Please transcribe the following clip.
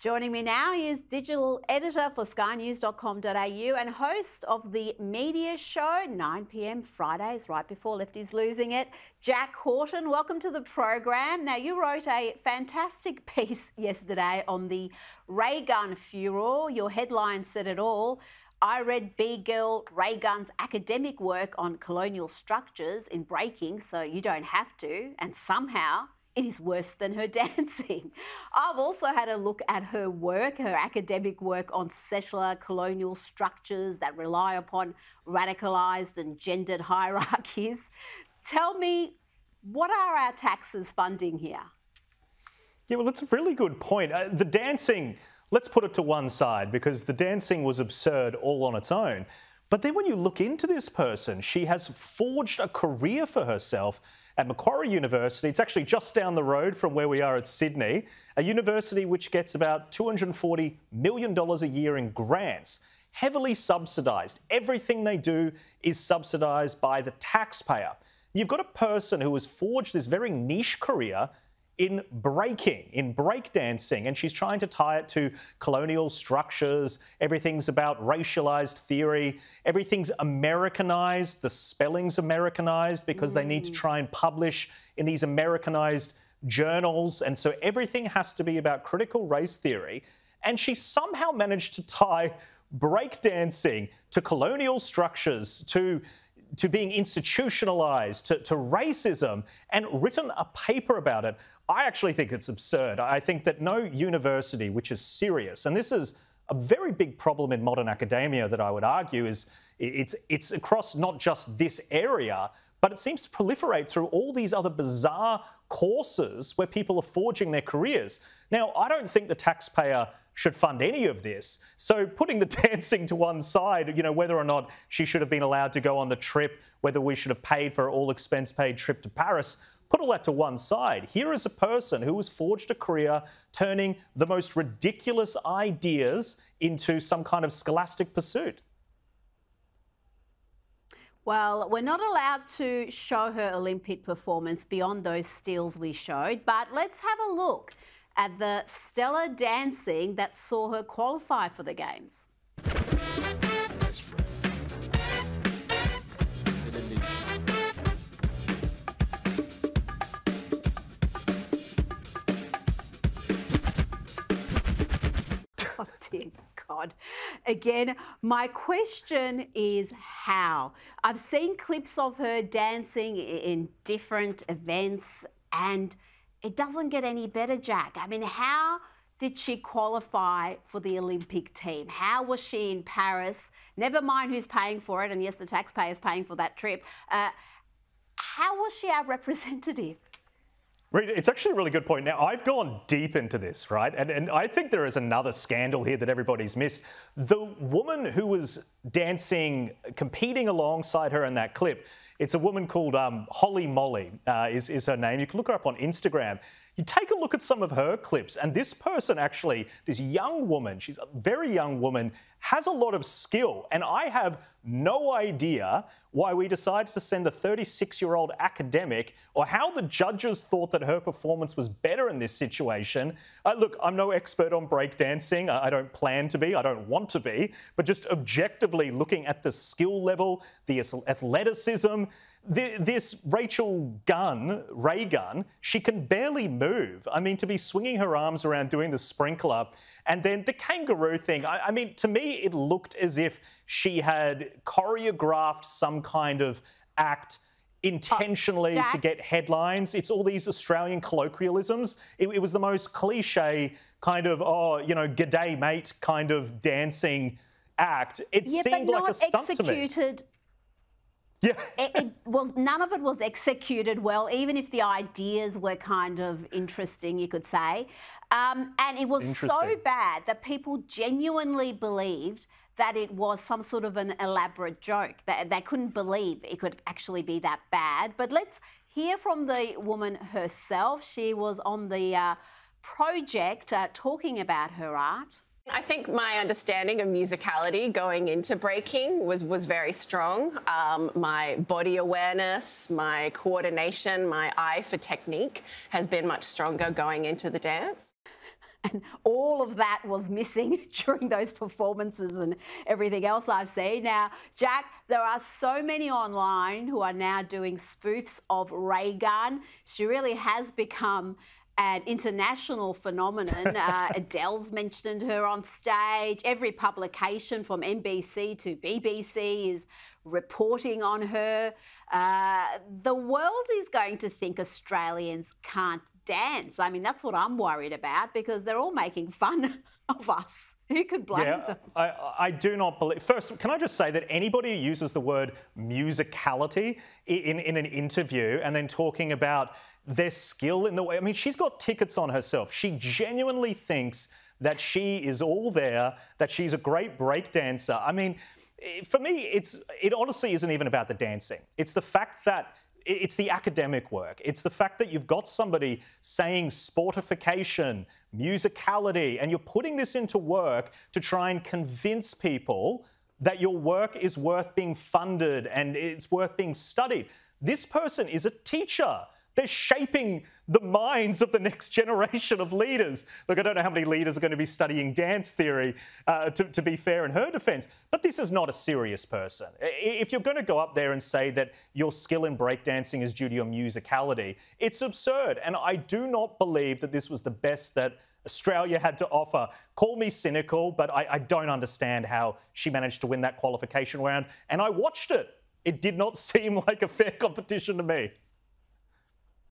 Joining me now is digital editor for skynews.com.au and host of the media show, 9 p.m. Fridays, right before Lefty's losing it, Jack Houghton. Welcome to the program. Now, you wrote a fantastic piece yesterday on the Raygun furor. Your headline said it all. I read B-Girl Raygun's academic work on colonial structures in breaking, so you don't have to, and somehow it is worse than her dancing. I've also had a look at her work, her academic work on settler colonial structures that rely upon radicalised and gendered hierarchies. Tell me, what are our taxes funding here? Yeah, well, that's a really good point. The dancing, let's put it to one side, because the dancing was absurd all on its own. But then when you look into this person, she has forged a career for herself at Macquarie University. It's actually just down the road from where we are at Sydney, a university which gets about $240 million a year in grants, heavily subsidised. Everything they do is subsidised by the taxpayer. You've got a person who has forged this very niche career in breaking, in breakdancing, and she's trying to tie it to colonial structures. Everything's about racialized theory. Everything's Americanized. The spelling's Americanized because they need to try and publish in these Americanized journals. And so everything has to be about critical race theory. And she somehow managed to tie breakdancing to colonial structures, to being institutionalized, to racism, and written a paper about it. I actually think it's absurd. I think that no university which is serious, and this is a very big problem in modern academia that I would argue is it's across not just this area, but it seems to proliferate through all these other bizarre courses where people are forging their careers. Now, I don't think the taxpayer should fund any of this. So putting the dancing to one side, whether or not she should have been allowed to go on the trip, whether we should have paid for an all-expense-paid trip to Paris, put all that to one side. Here is a person who has forged a career turning the most ridiculous ideas into some kind of scholastic pursuit. Well, we're not allowed to show her Olympic performance beyond those stills we showed, but let's have a look at the stellar dancing that saw her qualify for the Games. Oh, dear God. Again, my question is how? I've seen clips of her dancing in different events and it doesn't get any better, Jack. I mean, how did she qualify for the Olympic team? How was she in Paris? Never mind who's paying for it, and yes, the taxpayer's paying for that trip. How was she our representative? Rita, it's actually a really good point. Now, I've gone deep into this, right? And I think there is another scandal here that everybody's missed. The woman who was dancing, competing alongside her in that clip, it's a woman called Holly Molly is her name. You can look her up on Instagram. You take a look at some of her clips, and this person actually, this young woman, she's a very young woman, has a lot of skill. And I have no idea why we decided to send a 36-year-old academic, or how the judges thought that her performance was better in this situation. Look, I'm no expert on breakdancing. I don't plan to be. I don't want to be. But just objectively looking at the skill level, the athleticism, this Rachael Raygun, she can barely move. I mean, to be swinging her arms around doing the sprinkler, and then the kangaroo thing. I mean, to me, it looked as if she had choreographed some kind of act intentionally to get headlines. It's all these Australian colloquialisms. It was the most cliche kind of, g'day mate kind of dancing act. It seemed like a stunt to me. Yeah. None of it was executed well, even if the ideas were kind of interesting, you could say. And it was so bad that people genuinely believed that it was some sort of an elaborate joke. They couldn't believe it could actually be that bad. But let's hear from the woman herself. She was on the project talking about her art. I think my understanding of musicality going into breaking was very strong. My body awareness, my coordination, my eye for technique has been much stronger going into the dance. And all of that was missing during those performances and everything else I've seen. Now, Jack, there are so many online who are now doing spoofs of Raygun. She really has become an international phenomenon. Adele's mentioned her on stage. Every publication from NBC to BBC is reporting on her. The world is going to think Australians can't dance. I mean, that's what I'm worried about, because they're all making fun of us. Who could blame them? I do not believe... First, can I just say that anybody who uses the word musicality in an interview and then talking about their skill in the way... I mean, she's got tickets on herself. She genuinely thinks that she is all there, that she's a great breakdancer. I mean, for me, it honestly isn't even about the dancing. It's the fact that it's the academic work. It's the fact that you've got somebody saying sportification, musicality, and you're putting this into work to try and convince people that your work is worth being funded and it's worth being studied. This person is a teacher. They're shaping the minds of the next generation of leaders. Look, I don't know how many leaders are going to be studying dance theory, to be fair in her defence, but this is not a serious person. If you're going to go up there and say that your skill in breakdancing is due to your musicality, it's absurd. And I do not believe that this was the best that Australia had to offer. Call me cynical, but I don't understand how she managed to win that qualification round. And I watched it. It did not seem like a fair competition to me.